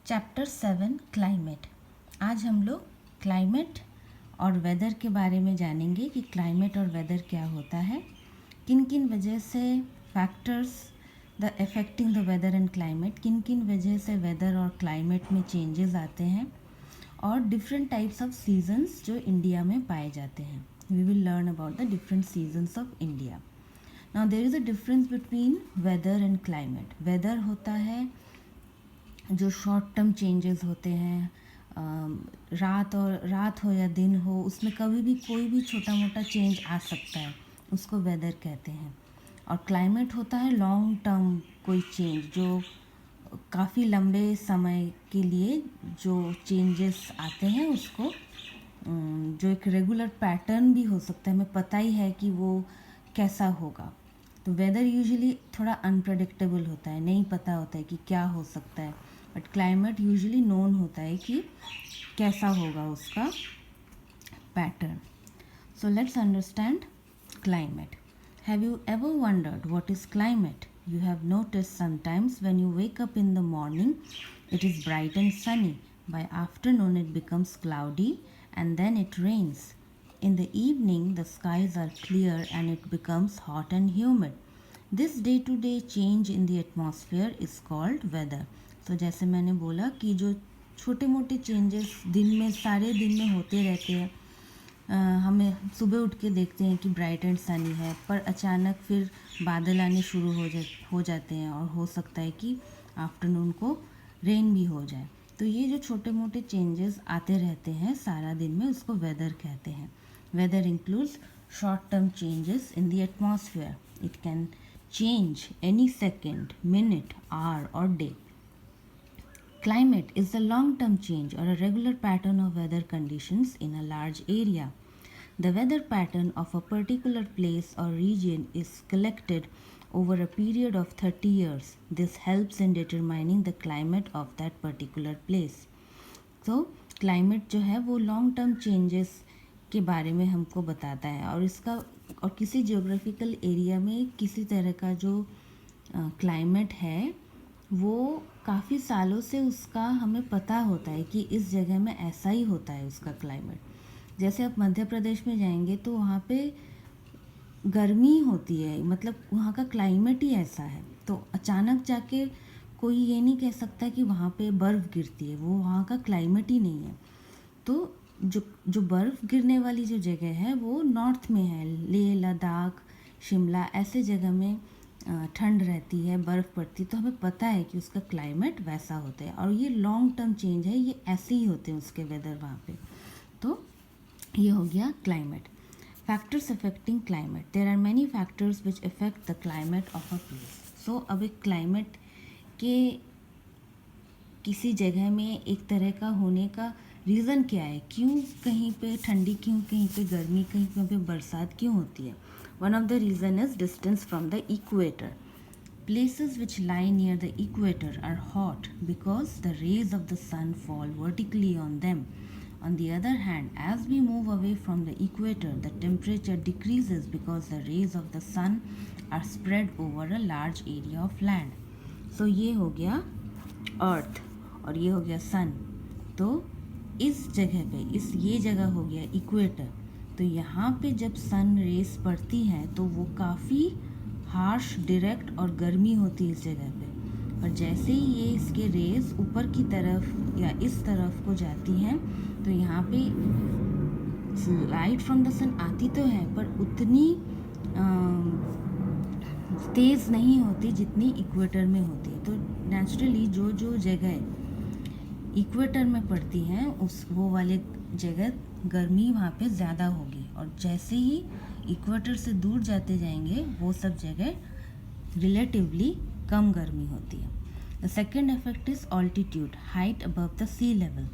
Chapter 7 climate. आज हम लोग क्लाइमेट और वेदर के बारे में जानेंगे कि क्लाइमेट और वेदर क्या होता है, किन किन वजह से factors the affecting the weather and climate, किन किन वजह से वेदर और क्लाइमेट में चेंजेस आते हैं, और डिफरेंट टाइप्स ऑफ सीजन्स जो इंडिया में पाए जाते हैं। We will learn about the different seasons of India. Now there is a difference between weather and climate. Weather होता है जो शॉर्ट टर्म चेंजेस होते हैं, रात हो या दिन हो, उसमें कभी भी कोई भी छोटा मोटा चेंज आ सकता है, उसको वेदर कहते हैं। और क्लाइमेट होता है लॉन्ग टर्म कोई चेंज, जो काफ़ी लंबे समय के लिए जो चेंजेस आते हैं उसको जो एक रेगुलर पैटर्न भी हो सकता है, हमें पता ही है कि वो कैसा होगा। तो वेदर यूजुअली थोड़ा अनप्रडिक्टेबल होता है, नहीं पता होता है कि क्या हो सकता है, बट क्लाइमेट यूजुअली नोन होता है कि कैसा होगा उसका pattern. So let's understand climate. Have you ever wondered what is climate? You have noticed sometimes when you wake up in the morning, it is bright and sunny. By afternoon, it becomes cloudy and then it rains. In the evening, the skies are clear and it becomes hot and humid. This day-to-day change in the atmosphere is called weather. तो जैसे मैंने बोला कि जो छोटे मोटे changes दिन में, सारे दिन में होते रहते हैं, हमें सुबह उठ के देखते हैं कि ब्राइट एंड सनी है, पर अचानक फिर बादल आने शुरू हो जाते हैं और हो सकता है कि आफ्टरनून को रेन भी हो जाए। तो ये जो छोटे मोटे चेंजेस आते रहते हैं सारा दिन में, उसको वेदर कहते हैं। Weather includes short term changes in the atmosphere. It can change any second, minute, hour और day. Climate is the long-term change or a regular pattern of weather conditions in a large area. The weather pattern of a particular place or region is collected over a period of 30 years. This helps in determining the climate of that particular place. So, climate जो है वो long term changes के बारे में हमको बताता है, और इसका और किसी geographical area में किसी तरह का जो climate है वो काफ़ी सालों से उसका हमें पता होता है कि इस जगह में ऐसा ही होता है उसका क्लाइमेट। जैसे आप मध्य प्रदेश में जाएंगे तो वहाँ पे गर्मी होती है, मतलब वहाँ का क्लाइमेट ही ऐसा है। तो अचानक जाके कोई ये नहीं कह सकता कि वहाँ पे बर्फ़ गिरती है, वो वहाँ का क्लाइमेट ही नहीं है। तो जो बर्फ़ गिरने वाली जो जगह है वो नॉर्थ में है, लेह लद्दाख, शिमला, ऐसे जगह में ठंड रहती है, बर्फ़ पड़ती, तो हमें पता है कि उसका क्लाइमेट वैसा होता है। और ये लॉन्ग टर्म चेंज है, ये ऐसे ही होते हैं उसके वेदर वहाँ पे। तो ये हो गया climate. Factors affecting climate. There are many factors which affect the climate of a place. So अब एक क्लाइमेट के किसी जगह में एक तरह का होने का रीज़न क्या है, क्यों कहीं पे ठंडी, क्यों कहीं पे गर्मी, कहीं पे बरसात क्यों होती है? One of the reason is distance from the equator. Places which lie near the equator are hot because the rays of the sun fall vertically on them. On the other hand, as we move away from the equator, the temperature decreases because the rays of the sun are spread over a large area of land. So ये हो गया अर्थ और ये हो गया सन। तो इस जगह पे ये जगह हो गया इक्वेटर। तो यहाँ पे जब सन रेस पड़ती हैं तो वो काफ़ी हार्श, डायरेक्ट और गर्मी होती है इस जगह पे। पर जैसे ही ये इसके रेस ऊपर की तरफ या इस तरफ को जाती हैं तो यहाँ पे लाइट फ्रॉम द सन आती तो है, पर उतनी तेज़ नहीं होती जितनी इक्वेटर में होती है। तो नेचुरली जो जगह इक्वेटर में पड़ती हैं वो वाले जगह गर्मी वहाँ पे ज़्यादा होगी, और जैसे ही इक्वेटर से दूर जाते जाएंगे वो सब जगह रिलेटिवली कम गर्मी होती है। The second effect is altitude, height above the sea level.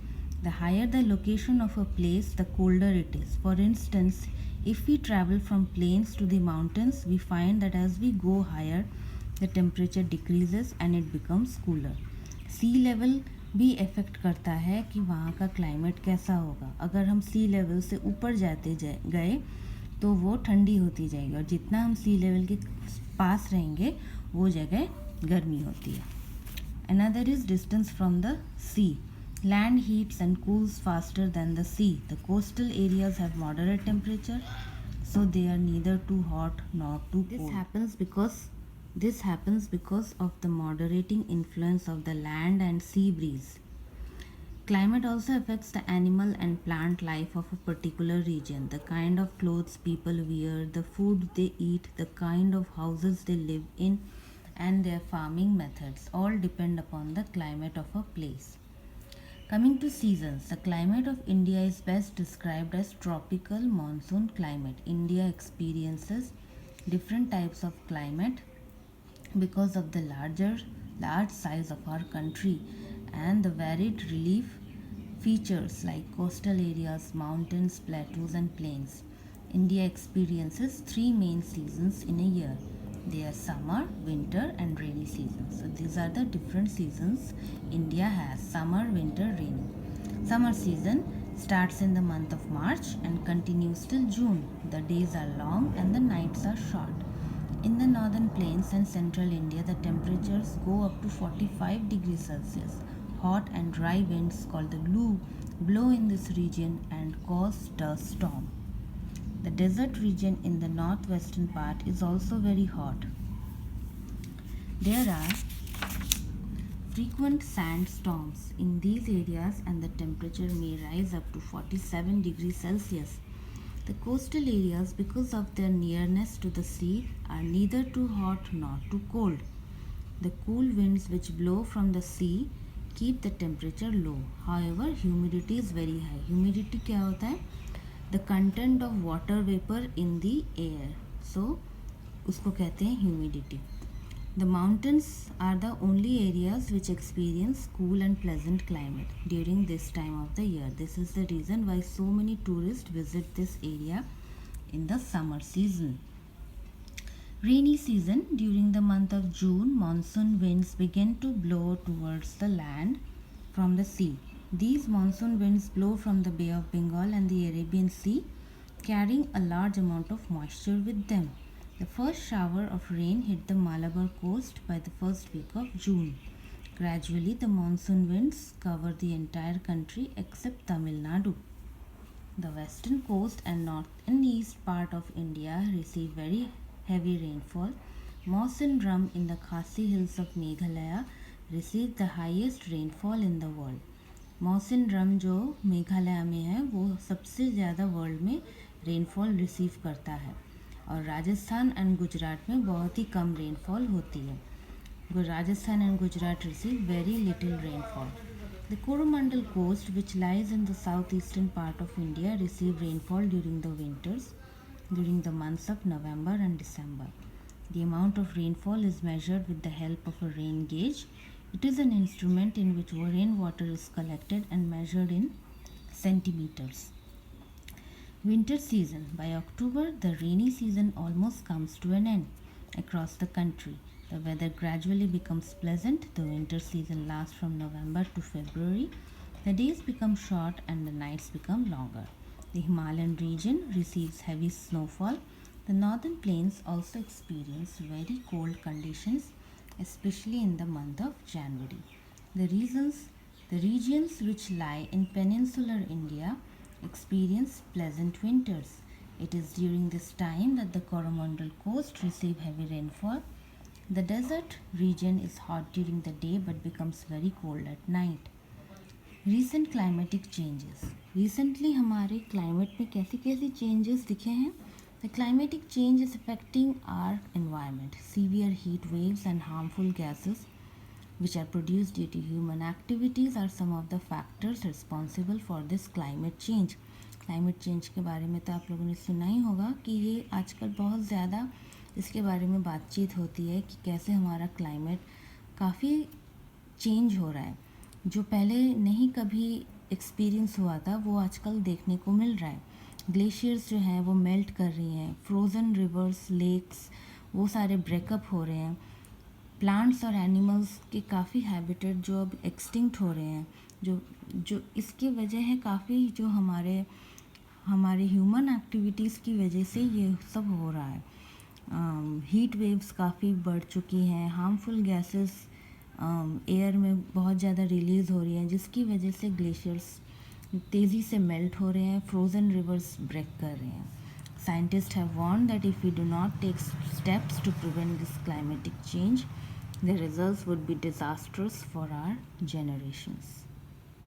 The higher the location of a place the colder it is. For instance, if we travel from plains to the mountains we find that as we go higher the temperature decreases and it becomes cooler. Sea level भी effect करता है कि वहाँ का climate कैसा होगा। अगर हम सी लेवल से ऊपर जाते गए तो वो ठंडी होती जाएगी, और जितना हम सी लेवल के पास रहेंगे वो जगह गर्मी होती है। Another is distance from the sea. Land heats and cools faster than the sea. The coastal areas have moderate temperature, so they are neither too hot nor too cold. This happens because of the moderating influence of the land and sea breeze. Climate also affects the animal and plant life of a particular region. The kind of clothes people wear, the food they eat, the kind of houses they live in, and their farming methods all depend upon the climate of a place. Coming to seasons, the climate of India is best described as tropical monsoon climate. India experiences different types of climate because of the large size of our country and the varied relief features like coastal areas, mountains, plateaus, and plains. India experiences three main seasons in a year. They are summer, winter, and rainy season. So these are the different seasons India has: summer, winter, rainy. Summer season starts in the month of March and continues till June. The days are long and the nights are short. In the northern plains and central India, the temperatures go up to 45 degrees Celsius. Hot and dry winds called the Lu blow in this region and cause dust storm. The desert region in the northwestern part is also very hot. There are frequent sandstorms in these areas and the temperature may rise up to 47 degrees Celsius. The coastal areas, because of their nearness to the sea, are neither too hot nor too cold. The cool winds which blow from the sea keep the temperature low. However, humidity is very high. Humidity क्या होता है? The content of water vapor in the air. So, उसको कहते हैं humidity. The mountains are the only areas which experience cool and pleasant climate during this time of the year. This is the reason why so many tourists visit this area in the summer season. Rainy season. During the month of June, monsoon winds begin to blow towards the land from the sea. These monsoon winds blow from the Bay of Bengal and the Arabian Sea, carrying a large amount of moisture with them. The first shower of rain hit the Malabar coast by the first week of June. Gradually, the monsoon winds cover the entire country except Tamil Nadu. The western coast and north and east part of India receive very heavy rainfall. Mawsyn Rum in the Khasi hills of Meghalaya receive the highest rainfall in the world. मौसिन रम जो मेघालय में है वो सबसे ज़्यादा world में rainfall receive करता है और राजस्थान एंड गुजरात में बहुत ही कम रेनफॉल होती है। Rajasthan and Gujarat receive very little rainfall. The Coromandel coast, which lies in the southeastern part of India, receive rainfall during the winters, during the months of November and December. The amount of rainfall is measured with the help of a rain gauge. It is an instrument in which rainwater is collected and measured in centimeters. Winter season. By October, the rainy season almost comes to an end across the country. The weather gradually becomes pleasant. The winter season lasts from November to February. The days become short and the nights become longer. The Himalayan region receives heavy snowfall. The northern plains also experience very cold conditions, especially in the month of January. The regions which lie in peninsular India experience pleasant winters. It is during this time that the Coromandel coast receive heavy rainfall. The desert region is hot during the day but becomes very cold at night. Recent climatic changes. Recently हमारे climate में कैसी कैसी changes दिखे हैं? The climatic change is affecting our environment. Severe heat waves and harmful gases which are produced due to human activities are some of the factors responsible for this climate change. Climate change के बारे में तो आप लोगों ने सुना ही होगा कि ये आजकल बहुत ज़्यादा इसके बारे में बातचीत होती है कि कैसे हमारा क्लाइमेट काफ़ी चेंज हो रहा है। जो पहले नहीं कभी एक्सपीरियंस हुआ था वो आजकल देखने को मिल रहा है। ग्लेशियर्स जो हैं वो मेल्ट कर रही हैं, फ्रोज़न रिवर्स, लेक्स वो सारे ब्रेकअप हो रहे हैं। प्लांट्स और एनिमल्स के काफ़ी हैबिटेट जो अब एक्सटिंक्ट हो रहे हैं, जो इसकी वजह है काफ़ी जो हमारे ह्यूमन एक्टिविटीज़ की वजह से ये सब हो रहा है। हीट वेव्स काफ़ी बढ़ चुकी हैं, हार्मफुल गैसेस एयर में बहुत ज़्यादा रिलीज़ हो रही है, जिसकी वजह से ग्लेशियर्स तेज़ी से मेल्ट हो रहे हैं, फ्रोज़न रिवर्स ब्रेक कर रहे हैं. Scientists have warned that if we do not take steps to prevent this climatic change, the results would be disastrous for our generations.